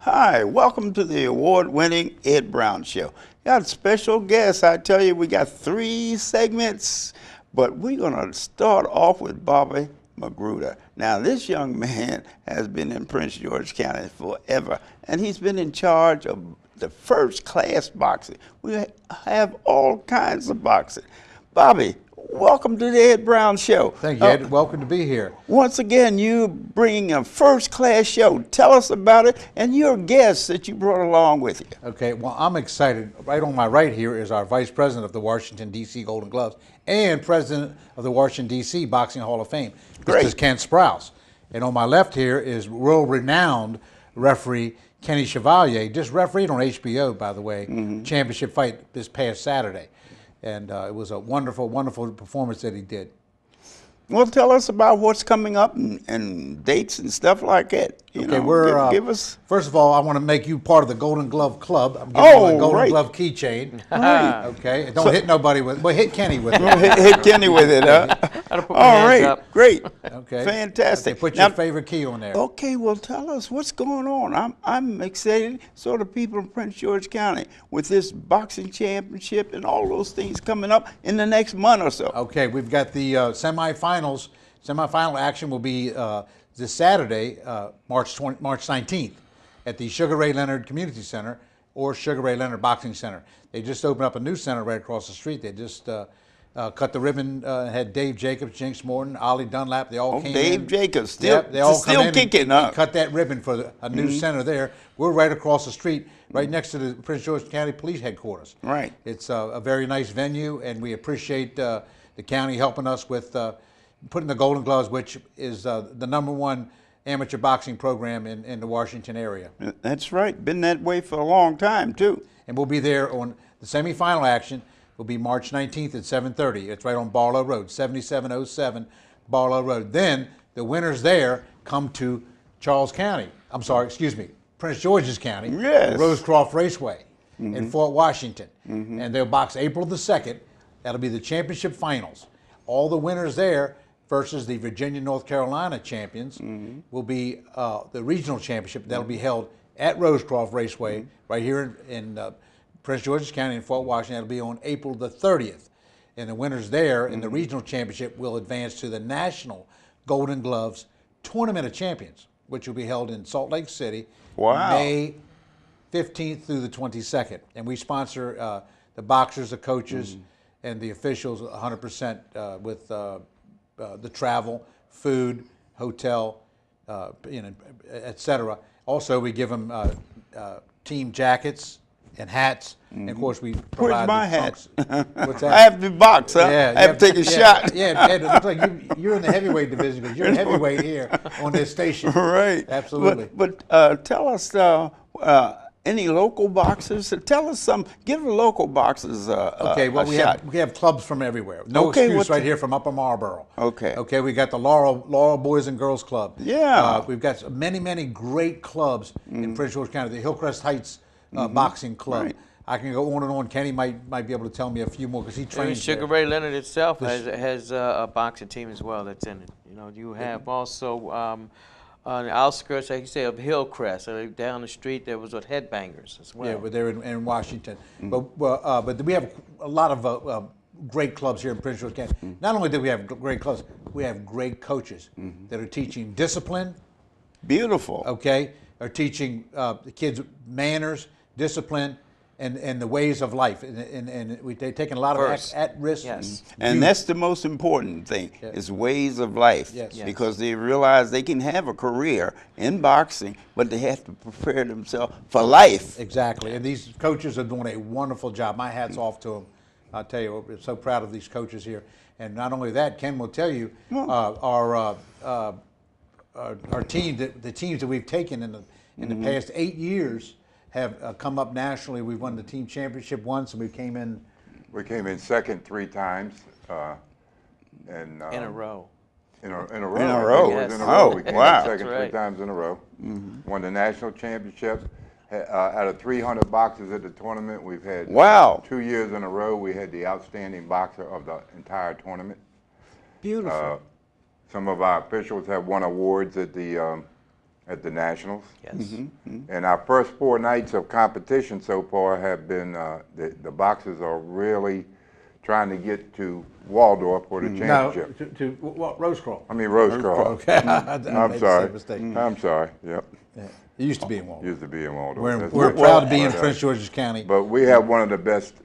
Hi, welcome to the award-winning Ed Brown Show. Got special guests. I tell you, we got 3 segments, but we're going to start off with Bowie Magruder. Now, this young man has been in Prince George County forever, and he's been in charge of the first-class boxing. We have all kinds of boxing. Bobby, welcome to the Ed Brown Show. Thank you, Ed. Welcome to be here. Once again, you bring a first-class show. Tell us about it and your guests that you brought along with you. Okay, well, I'm excited. Right on my right here is our Vice President of the Washington, D.C. Golden Gloves and President of the Washington, D.C. Boxing Hall of Fame. This is Ken Sprouse. And on my left here is world-renowned referee Kenny Chevalier, just refereed on HBO, by the way, championship fight this past Saturday. And it was a wonderful, wonderful performance that he did. Well, tell us about what's coming up and dates and stuff like that. Give us. First of all, I want to make you part of the Golden Glove Club. I'm giving you a Golden Glove keychain. Right. Okay. Don't hit nobody with. Well, hit Kenny with it. Hit Kenny with it, huh? All right. Up. Great. Okay. Fantastic. Okay, put your favorite key on there. Okay. Well, tell us what's going on. I'm excited. So the people in Prince George County with this boxing championship and all those things coming up in the next month or so. Okay. We've got the semifinals. Semifinal action will be this Saturday, March 19th, at the Sugar Ray Leonard Community Center or Sugar Ray Leonard Boxing Center. They just opened up a new center right across the street. They just cut the ribbon, had Dave Jacobs, Jinx Morton, Ollie Dunlap. They all came Dave in. Jacobs, still kicking up. Cut that ribbon for a new center there. We're right across the street, right next to the Prince George County Police Headquarters. Right. It's a very nice venue, and we appreciate the county helping us with putting the Golden Gloves, which is the #1 amateur boxing program in the Washington area. That's right. Been that way for a long time, too. And we'll be there on the semifinal action. Will be March 19th at 7:30. It's right on Barlow Road, 7707 Barlow Road. Then the winners there come to Prince George's County, yes. Rosecroft Raceway in Fort Washington. And they'll box April the 2nd. That'll be the championship finals. All the winners there versus the Virginia, North Carolina champions will be the regional championship. That'll be held at Rosecroft Raceway right here in Prince George's County in Fort Washington. That'll be on April the 30th. And the winners there in the regional championship will advance to the National Golden Gloves Tournament of Champions, which will be held in Salt Lake City May 15th through the 22nd. And we sponsor the boxers, the coaches, and the officials 100% with the travel, food, hotel, etc. Also, we give them team jackets and hats, and of course we provide. Where's my hat? What's that? I have to box, huh? Yeah, I have to take a shot. Yeah, it looks like you're in the heavyweight division because you're a heavyweight here on this station. Right. Absolutely. But tell us. Any local boxers? Tell us some. Give the local boxers okay. Well, we have clubs from everywhere. No excuse right here from Upper Marlboro. Okay. Okay. We got the Laurel Boys and Girls Club. Yeah. We've got many great clubs in Prince George County. The Hillcrest Heights Boxing Club. Right. I can go on and on. Kenny might be able to tell me a few more because he trains. Sugar Ray Leonard itself has a boxing team as well that's in it. You know, you have also. On the outskirts, like you say, of Hillcrest, down the street, there was Headbangers as well. Yeah, but they're in Washington. But we have a lot of great clubs here in Prince George County. Not only do we have great clubs, we have great coaches that are teaching discipline. Beautiful. Okay, are teaching the kids manners, discipline, and the ways of life, and they've taken a lot of at-risk. Yes. And that's the most important thing, is ways of life. Yes. Because they realize they can have a career in boxing, but they have to prepare themselves for life. Exactly, and these coaches are doing a wonderful job. My hat's off to them. I'll tell you, we're so proud of these coaches here. And not only that, Ken will tell you, our team, the teams that we've taken in the past 8 years, have come up nationally. We've won the team championship once, and we came in. We came in second 3 times, and in a row. In a row. In a row. Yes. In a row. Oh, we came wow. in second 3 times in a row. Won the national championship. Out of 300 boxers at the tournament, we've had 2 years in a row. We had the outstanding boxer of the entire tournament. Beautiful. Some of our officials have won awards at the at the Nationals. Yes. And our first 4 nights of competition so far have been, the boxers are really trying to get to Waldorf for the championship. No, to what, Rosecroft? I mean Rosecroft. Okay. I'm sorry. I'm sorry. Yep. Yeah. It used to be in Waldorf. Used to be in Waldorf. We're proud to be in Prince George's County. But we have one of the best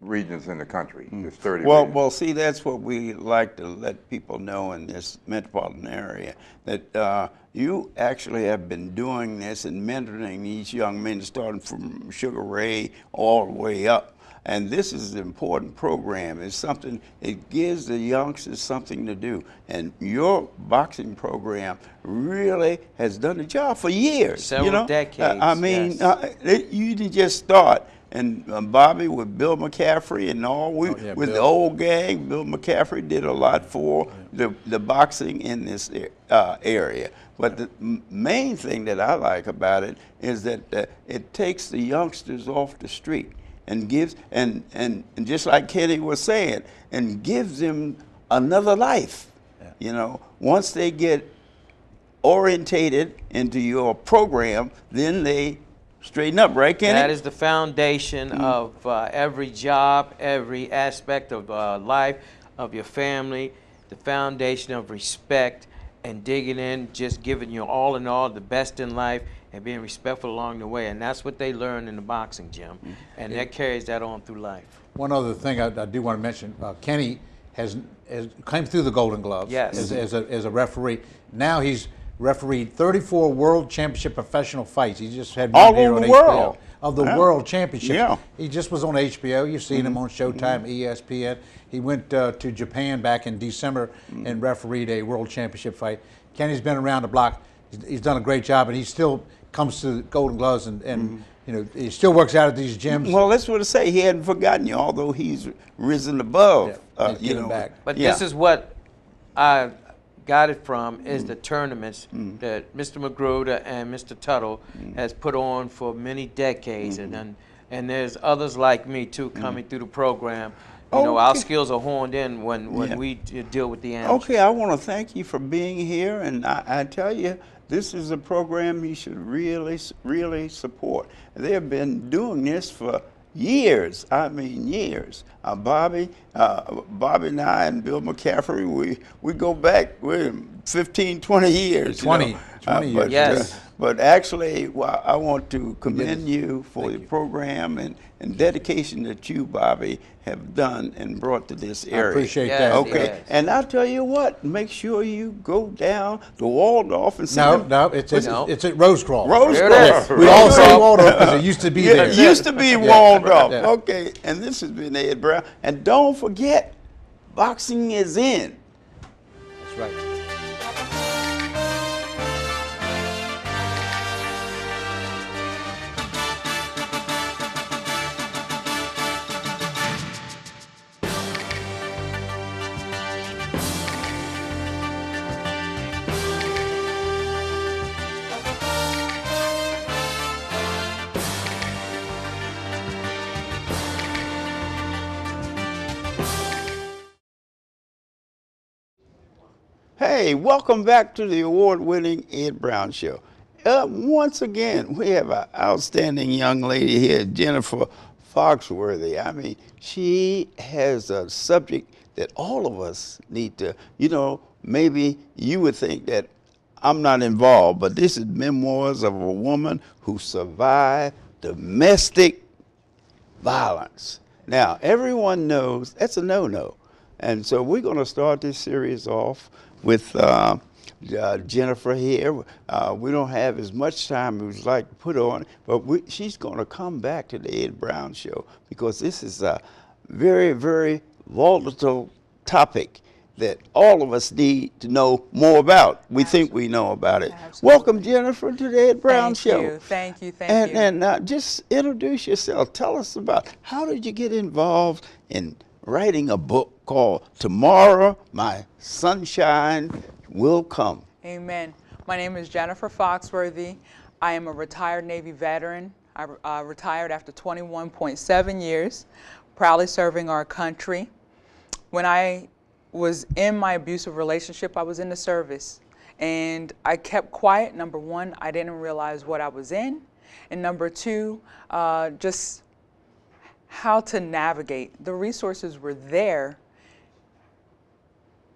regions in the country. It's 30 Well, regions. well, see, that's what we like to let people know in this metropolitan area, that you actually have been doing this and mentoring these young men, starting from Sugar Ray all the way up. And this is an important program. It's something, it gives the youngsters something to do. And your boxing program really has done the job for years. Several decades, I mean, yes. You didn't just start. And Bobby with Bill McCaffrey and all, with Bill. the old gang, Bill McCaffrey did a lot for the boxing in this area. But the main thing that I like about it is that it takes the youngsters off the street and gives, and just like Kenny was saying, and gives them another life. You know, once they get orientated into your program, then they straighten up, right, Kenny? That is the foundation of every job, every aspect of life, of your family, the foundation of respect and digging in, just giving you all in all, the best in life, and being respectful along the way. And that's what they learn in the boxing gym. And that carries that on through life. One other thing I do want to mention, Kenny has came through the Golden Gloves as a referee. Now he's refereed 34 World Championship professional fights. He just had one here on HBO of the World Championship. Yeah. He just was on HBO. You've seen him on Showtime, ESPN. He went to Japan back in December and refereed a World Championship fight. Kenny's been around the block. He's done a great job, and he still comes to the Golden Gloves and you know, he still works out at these gyms. Well, that's what I say. He hadn't forgotten you, although he's risen above. You know, back. But this is what I got it from, is the tournaments that Mr. Magruder and Mr. Tuttle has put on for many decades, and there's others like me too coming through the program. You know, our skills are honed in when we deal with the amateurs. Okay, I want to thank you for being here, and I tell you, this is a program you should really, really support. They have been doing this for years. I mean, years. Bobby and I and Bill McCaffrey, we go back, we're 15, 20 years. 20 years. Yes. But actually, I want to commend you for the program and dedication that you, Bobby, have done and brought to this area. I appreciate that. Okay, Yes. and I'll tell you what, make sure you go down to Waldorf and see No, it's at Rosecroft. Rosecroft. We all say Waldorf because it used to be there. It used to be Waldorf. Yeah. Okay, and this has been Ed Brown. And don't forget, boxing is in. That's right. Hey, welcome back to the award-winning Ed Brown Show. Once again, we have an outstanding young lady here, Jennifer Foxworthy. I mean, she has a subject that all of us need to, you know, maybe you would think that I'm not involved, but this is memoirs of a woman who survived domestic violence. Now, everyone knows that's a no-no. And so we're going to start this series off with Jennifer here. We don't have as much time as we'd like to put on, but she's going to come back to the Ed Brown Show because this is a very, very volatile topic that all of us need to know more about. We think we know about it. Absolutely. Welcome, Jennifer, to the Ed Brown Show. Thank you. And just introduce yourself. Tell us about how did you get involved in writing a book called Tomorrow My Sunshine Will Come. Amen. My name is Jennifer Foxworthy. I am a retired Navy veteran. I retired after 21.7 years, proudly serving our country. When I was in my abusive relationship, I was in the service. And I kept quiet. Number one, I didn't realize what I was in. And number two, just how to navigate. The resources were there,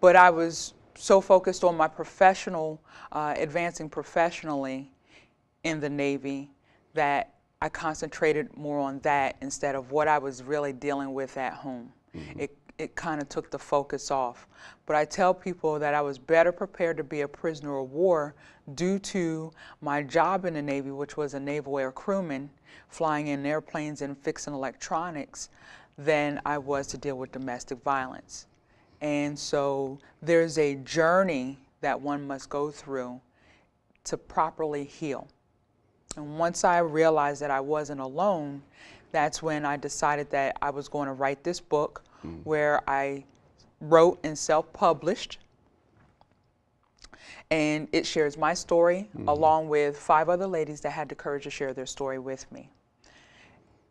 but I was so focused on my professional, advancing professionally in the Navy, that I concentrated more on that instead of what I was really dealing with at home. Mm-hmm. It kind of took the focus off. But I tell people that I was better prepared to be a prisoner of war due to my job in the Navy, which was a naval air crewman, flying in airplanes and fixing electronics, than I was to deal with domestic violence. And so there's a journey that one must go through to properly heal. And once I realized that I wasn't alone, that's when I decided that I was going to write this book, where I wrote and self-published. And it shares my story along with 5 other ladies that had the courage to share their story with me.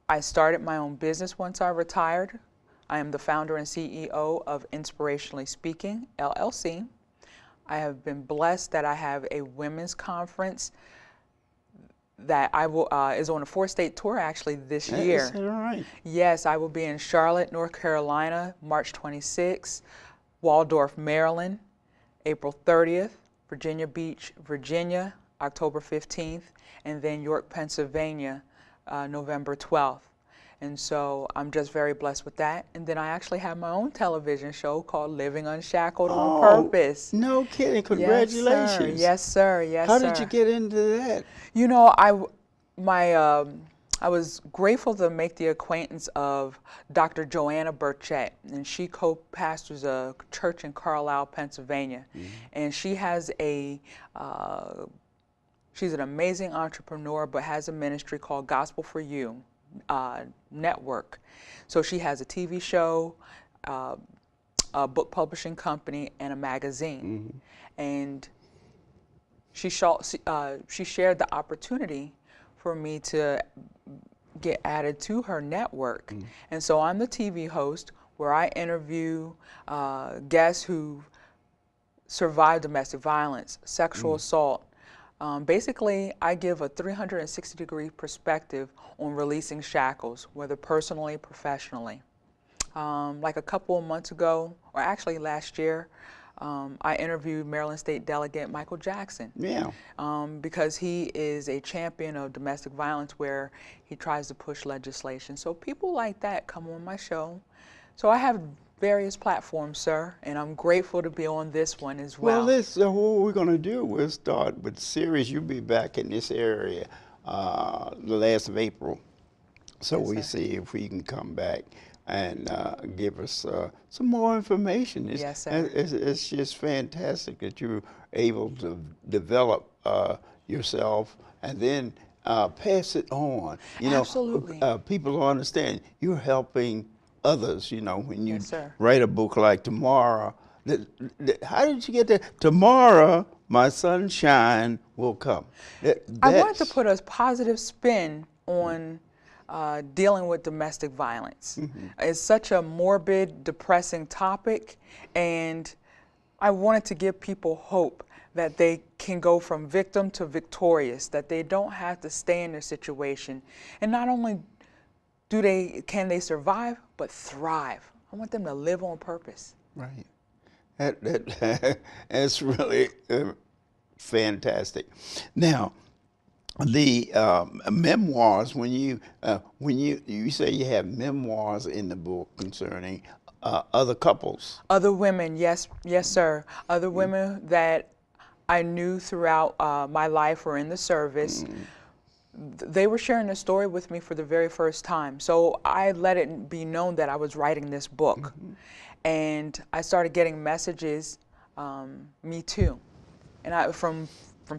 I started my own business once I retired. I am the founder and CEO of Inspirationally Speaking, LLC. I have been blessed that I have a women's conference that I will is on a 4-state tour actually this year. Is that right? Yes, I will be in Charlotte, North Carolina, March 26th, Waldorf, Maryland, April 30th, Virginia Beach, Virginia, October 15th, and then York, Pennsylvania, November 12th. And so I'm just very blessed with that. And then I actually have my own television show called Living Unshackled on Purpose. No kidding. Congratulations. Yes, sir. Yes, How sir. did you get into that? You know, I was grateful to make the acquaintance of Dr. Joanna Burchett, and she co-pastors a church in Carlisle, Pennsylvania. And she has she's an amazing entrepreneur, but has a ministry called Gospel for You Network. So she has a TV show, a book publishing company, and a magazine. And she shared the opportunity for me to get added to her network. And so I'm the TV host where I interview guests who survived domestic violence, sexual assault. Basically, I give a 360-degree perspective on releasing shackles, whether personally, professionally. Like a couple of months ago, or actually last year, I interviewed Maryland State Delegate Michael Jackson. Yeah. Because he is a champion of domestic violence where he tries to push legislation. So people like that come on my show. So I have various platforms, sir, and I'm grateful to be on this one as well. Well, what we're going to do, we'll start with series. You'll be back in this area the last of April. So yes, we see if we can come back and give us some more information. Yes, sir. It's just fantastic that you're able to develop yourself and then pass it on. You Absolutely. know, people don't understand you're helping others. You know, when you Yes, sir. write a book like Tomorrow, how did you get there? Tomorrow, my sunshine will come. I wanted to put a positive spin on dealing with domestic violence. It's such a morbid, depressing topic, and I wanted to give people hope that they can go from victim to victorious, that they don't have to stay in their situation. And not only can they survive, but thrive. I want them to live on purpose. Right. That's really fantastic. Now, the memoirs, when you say you have memoirs in the book concerning other couples. Other women, yes, sir. Other women that I knew throughout my life or in the service. They were sharing their story with me for the very first time. So I let it be known that I was writing this book. And I started getting messages, me too. And from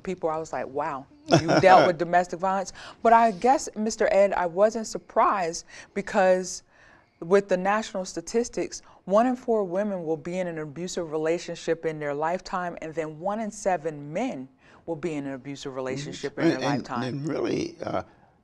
people, I was like, wow, you dealt with domestic violence. But I guess, Mr. Ed, I wasn't surprised because with the national statistics, 1 in 4 women will be in an abusive relationship in their lifetime, and then 1 in 7 men will be in an abusive relationship in their lifetime. And really,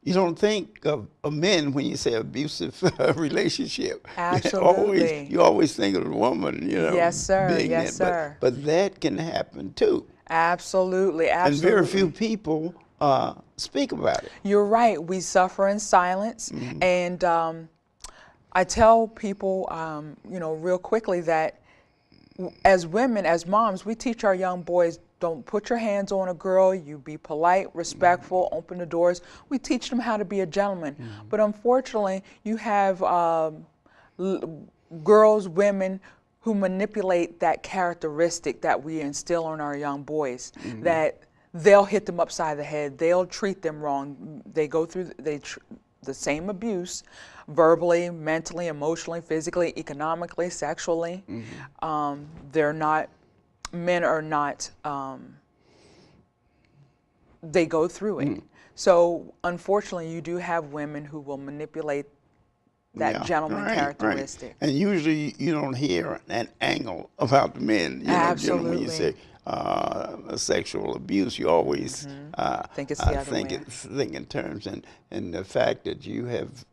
you don't think of men when you say abusive relationship. Absolutely. You always think of the woman, you know. Yes, sir. Being Yes, that. sir. But that can happen too. Absolutely, And absolutely. very few people speak about it. You're right. We suffer in silence, and I tell people, you know, real quickly that as women, as moms, we teach our young boys, don't put your hands on a girl, you be polite, respectful, open the doors. We teach them how to be a gentleman. But unfortunately, you have girls, women who manipulate that characteristic that we instill in our young boys, that they'll hit them upside the head, they'll treat them wrong, they go through the same abuse, verbally, mentally, emotionally, physically, economically, sexually. They're not, men are not, they go through it. So unfortunately, you do have women who will manipulate that gentleman characteristic. And usually you don't hear an angle about the men. You know, generally when you say sexual abuse, you always think it's the other way. think in terms, and the fact that you have,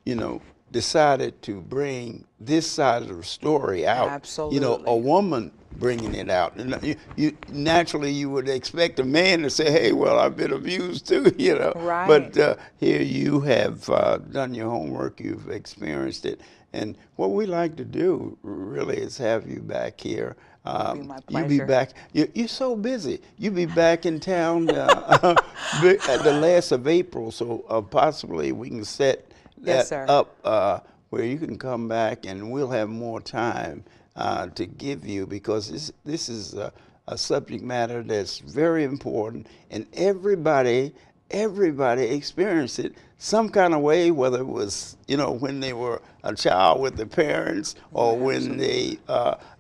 you know, decided to bring this side of the story out. Absolutely. You know, a woman bringing it out. And you naturally you would expect a man to say, "Hey, well, I've been abused too," you know. Right. But here you have done your homework. You've experienced it, and what we like to do really is have you back here. It'll be my You be pleasure. back. You're so busy. You be back in town at the last of April, so possibly we can set Yes, that sir. up where you can come back, and we'll have more time to give you, because this is a subject matter that's very important, and everybody experienced it some kind of way, whether it was, you know, when they were a child with their parents, or when they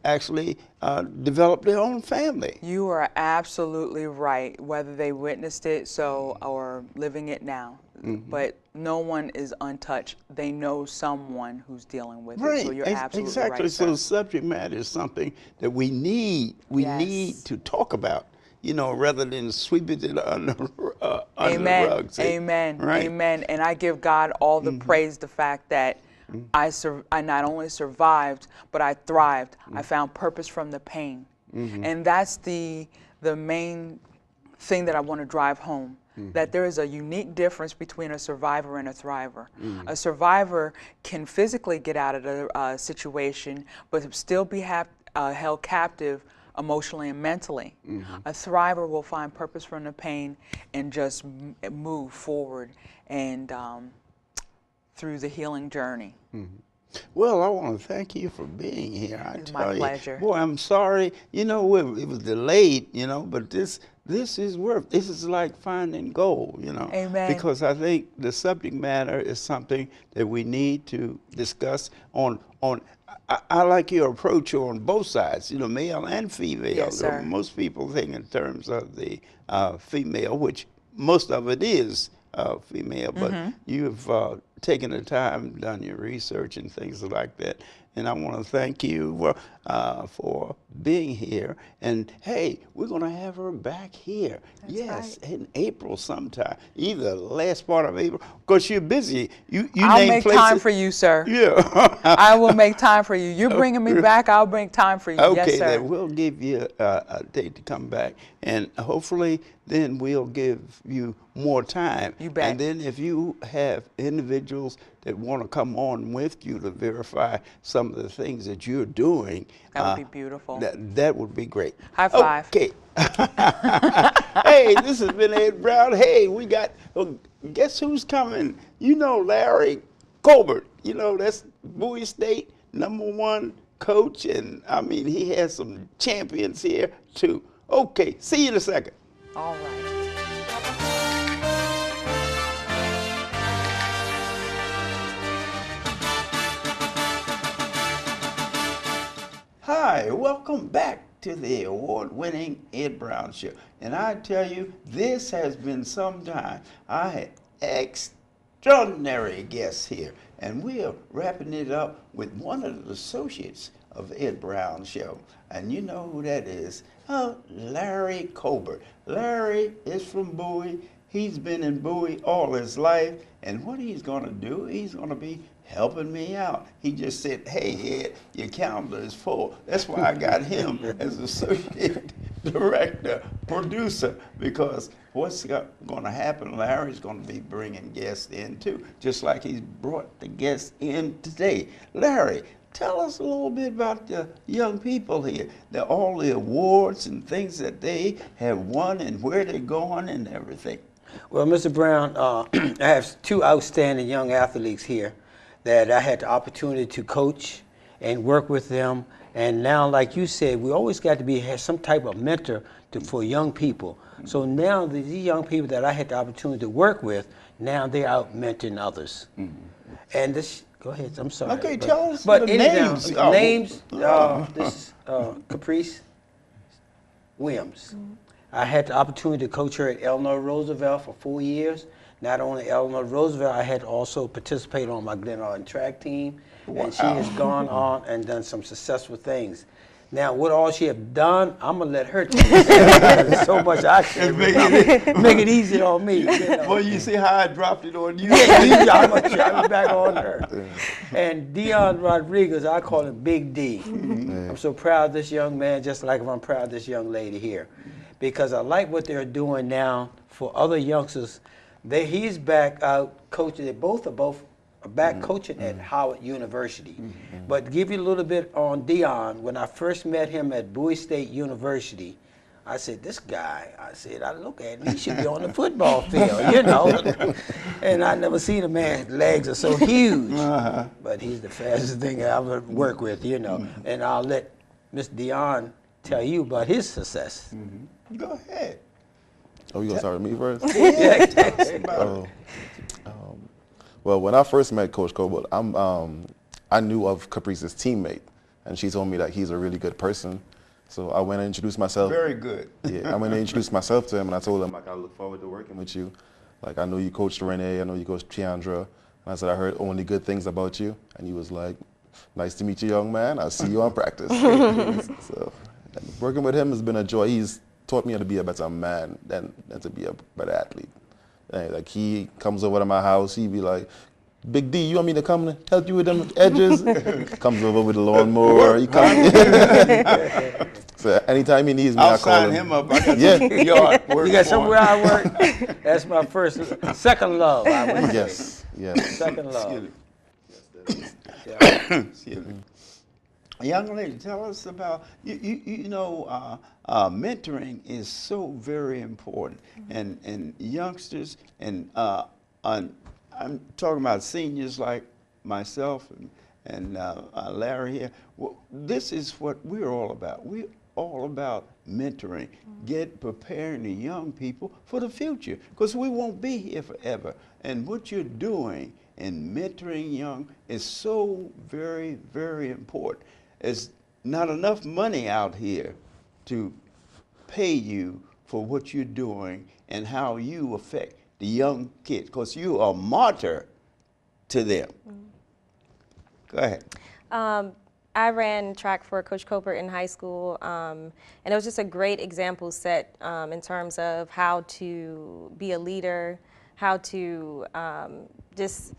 actually developed their own family. You are absolutely right, whether they witnessed it or living it now. But no one is untouched. They know someone who's dealing with it. So you're absolutely exactly. right, So sir. the subject matter is something that we need Yes. to talk about, you know, rather than sweep it under the Amen. rug. See? Amen. Right? Amen. And I give God all the praise, the fact that I not only survived, but I thrived. I found purpose from the pain. And that's the main thing that I want to drive home, that there is a unique difference between a survivor and a thriver. A survivor can physically get out of the situation, but still be held captive emotionally and mentally. A thriver will find purpose from the pain and just move forward and through the healing journey. Well, I want to thank you for being here. It's my pleasure. Boy, I'm sorry. You know, it was delayed, you know, but this is worth. This is like finding gold, you know. Amen. Because I think the subject matter is something that we need to discuss on. I like your approach on both sides, you know, male and female. Yes, sir. Most people think in terms of the female, which most of it is female, but you've taken the time, done your research and things like that. And I want to thank you for being here. And hey, we're going to have her back here. That's yes, right. in April sometime, either the last part of April, because you're busy. You I'll name make places. time for you, sir. Yeah. I will make time for you. You're bringing me back, I'll make time for you. Okay, Yes, sir. then we'll give you a date to come back, and hopefully then we'll give you more time. You bet. And then if you have individuals that want to come on with you to verify some of the things that you're doing, That would be beautiful. That would be great. High five. Okay. Hey, this has been Ed Brown. Hey, we got, guess who's coming? You know Larry Colbert. You know, that's Bowie State #1 coach, and I mean, he has some champions here too. Okay, see you in a second. All right. Hi, welcome back to the award-winning Ed Brown Show. And I tell you, this has been some time. I had extraordinary guests here, and we are wrapping it up with one of the associates of Ed Brown Show. And you know who that is? Oh, Larry Colbert. Larry is from Bowie. He's been in Bowie all his life, and what he's going to do, he's going to be helping me out. He just said, hey, Ed, your calendar is full. That's why I got him as associate director, producer, because what's going to happen, Larry's going to be bringing guests in too, just like he's brought the guests in today. Larry, tell us a little bit about the young people here, all the awards and things that they have won and where they're going and everything. Well, Mr. Brown, I have two outstanding young athletes here that I had the opportunity to coach and work with them. And now, like you said, we always got to have some type of mentor for young people. So now these young people that I had the opportunity to work with, now they're out mentoring others. And this, go ahead, I'm sorry. Okay, tell us the names. Names, this is Kaprice Williams. I had the opportunity to coach her at Eleanor Roosevelt for 4 years. Not only Eleanor Roosevelt, I had also participated on my Glenarden track team. Wow. And she has gone on and done some successful things. Now, what all she have done, I'm going to let her tell you. There's so much I can make it easy on me. You know? Well, you see how I dropped it on you? Yeah, I'm going to try it back on her. And Dion Rodriguez, I call him Big D. I'm so proud of this young man, just like I'm proud of this young lady here. Because I like what they're doing now for other youngsters. He's back out coaching. They both are back coaching at Howard University. But to give you a little bit on Dion, when I first met him at Bowie State University, I said, this guy, I look at him, he should be on the football field, you know. And I never seen a man's legs are so huge. But he's the fastest thing I ever work with, you know. And I'll let Miss Dion tell you about his success. Go ahead. Oh, you gonna start with me first? Yeah, tell us about it. Well, when I first met Coach Colbert, I knew of Kaprice's teammate, and she told me that he's a really good person. So I went and introduced myself. Very good. Yeah, I went and introduced myself to him, and I told him, like, I look forward to working with you. Like, I know you coached Renee, I know you coached Tiandra. And I said, I heard only good things about you. And he was like, nice to meet you, young man. I'll see you on practice. So working with him has been a joy. He's taught me how to be a better man than to be a better athlete. And like, he comes over to my house, he be like, Big D, you want me to come and help you with them edges? Comes over with a lawnmower. He comes. So anytime he needs me, I call him. I'll sign him up. I got you got somewhere I work? That's my second love. I would say. Yes, yes. Second love. Young lady, tell us about, you know, mentoring is so very important. And youngsters, and I'm talking about seniors like myself and Larry here. Well, this is what we're all about. We're all about mentoring, preparing the young people for the future, because we won't be here forever. And what you're doing in mentoring young is so very, very important. There's not enough money out here to pay you for what you're doing and how you affect the young kids, because you are a martyr to them. Go ahead. I ran track for Coach Colbert in high school, and it was just a great example set in terms of how to be a leader, how to just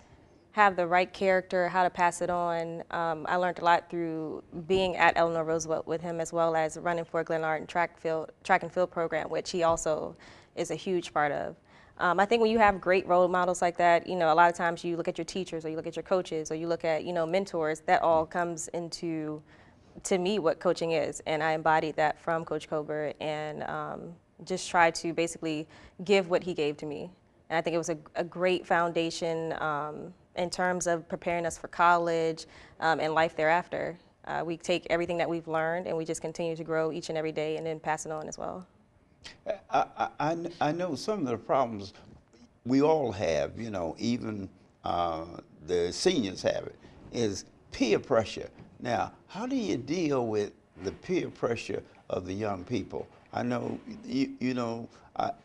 have the right character, how to pass it on. I learned a lot through being at Eleanor Roosevelt with him, as well as running for Glenarden track and field program, which he also is a huge part of. I think when you have great role models like that, you know, a lot of times you look at your teachers or you look at your coaches or you look at, you know, mentors, that all comes into, to me, what coaching is. And I embodied that from Coach Colbert and just tried to basically give what he gave to me. And I think it was a great foundation in terms of preparing us for college and life thereafter. We take everything that we've learned and we just continue to grow each and every day and then pass it on as well. I know some of the problems we all have, you know, even the seniors have it, is peer pressure. Now, how do you deal with the peer pressure of the young people? I know, you know,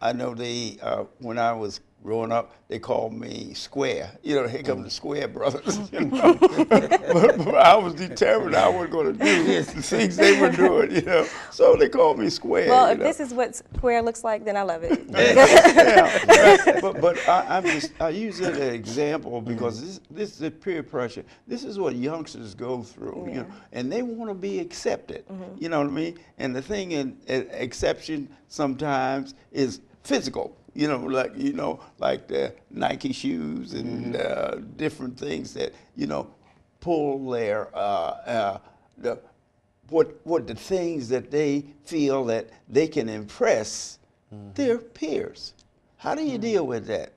I know they, when I was growing up, they called me Square. You know, here come the Square brothers. You know? but I was determined I wasn't going to do the things they were doing, you know. So they called me Square. Well, you if know? this is what Square looks like, then I love it. Yeah, but I use it as an example because this is peer pressure. This is what youngsters go through, you know, and they want to be accepted. You know what I mean? And the thing in exception sometimes is physical. You know, like the Nike shoes and different things that pull their what the things that they feel that they can impress their peers. How do you deal with that?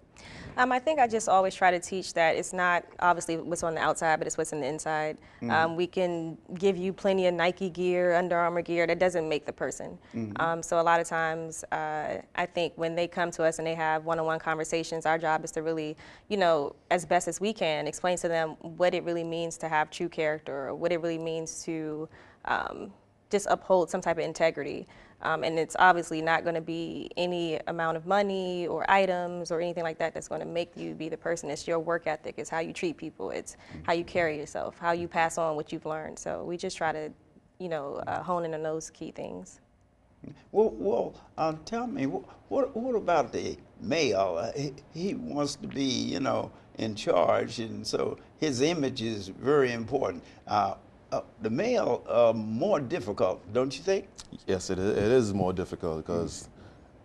I think I just always try to teach that it's not obviously what's on the outside, but it's what's on the inside. We can give you plenty of Nike gear, Under Armour gear. That doesn't make the person. So a lot of times, I think when they come to us and they have one-on-one conversations, our job is to really, as best as we can, explain to them what it really means to have true character, or what it really means to just uphold some type of integrity. And it's obviously not going to be any amount of money or items or anything like that that's going to make you be the person. It's your work ethic. It's how you treat people. It's how you carry yourself, how you pass on what you've learned. So we just try to, hone in on those key things. Well, tell me, what about the male? He wants to be, in charge, and so his image is very important. The male more difficult, don't you think? Yes, it is more difficult because,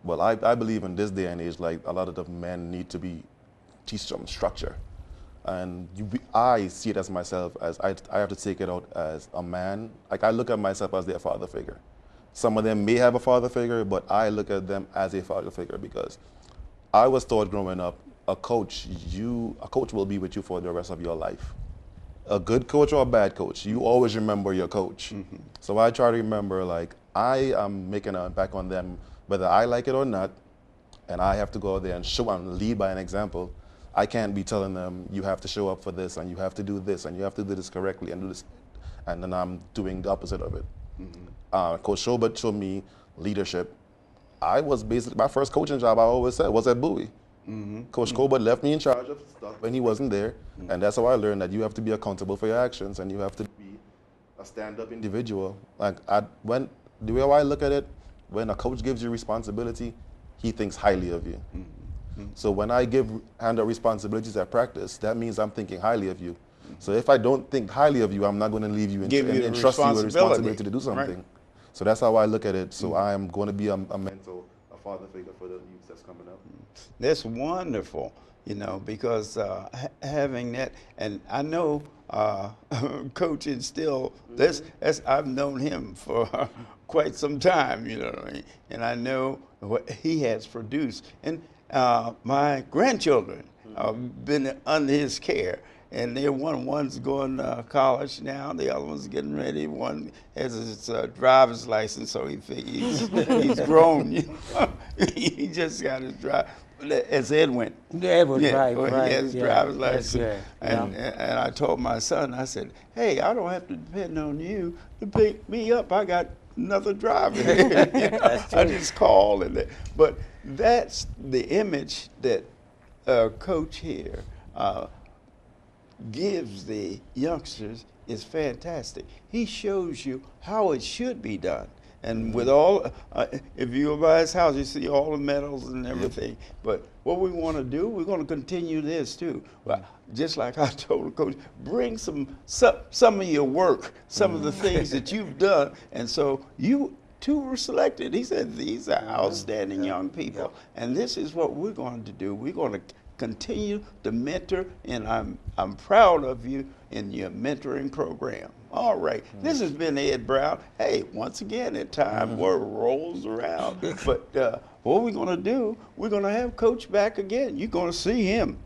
well, I believe in this day and age, like a lot of the men need to be teach some structure, and I see it as myself as I have to take it out as a man. Like I look at myself as their father figure. Some of them may have a father figure, but I look at them as a father figure because I was taught growing up, a coach will be with you for the rest of your life. A good coach or a bad coach, you always remember your coach. So I try to remember, like, I am making an impact on them, whether I like it or not, and I have to go out there and show and lead by an example. I can't be telling them, you have to show up for this, and you have to do this, and you have to do this correctly, and do this, and then I'm doing the opposite of it. Coach Colbert showed me leadership. I was basically, my first coaching job, I always said, was at Bowie. Coach Colbert left me in charge of stuff when he wasn't there, and that's how I learned that you have to be accountable for your actions, and you have to be a stand-up individual. Like the way I look at it, when a coach gives you responsibility, he thinks highly of you. So when I handle responsibilities at practice, that means I'm thinking highly of you. So if I don't think highly of you, I'm not going to leave you and trust you with a responsibility to do something. Right. So that's how I look at it. So I am going to be a mentor, a father figure for the youth that's coming up. That's wonderful, because having that, and I know Coach Instill, I've known him for quite some time, you know what I mean? And I know what he has produced. And my grandchildren have been under his care. And one's going to college now, the other one's getting ready. One has his driver's license, so he's grown. He just got his as Edwin. Edwin, yeah, right. He has his driver's license. Good. And I told my son, I said, hey, I don't have to depend on you to pick me up. I got another driver. I just call. But that's the image that Coach here gives the youngsters is fantastic. He shows you how it should be done. And with all, if you go by his house, you see all the medals and everything. But what we want to do, we're going to continue this too. Well, just like I told the coach, bring some of your work, some of the things that you've done. And so you two were selected. He said, these are outstanding young people. And this is what we're going to do. We're going to continue to mentor, and I'm proud of you in your mentoring program. All right, this has been Ed Brown. Hey, once again, at time word rolls around. But what we're going to do, we're going to have Coach back again. You're going to see him.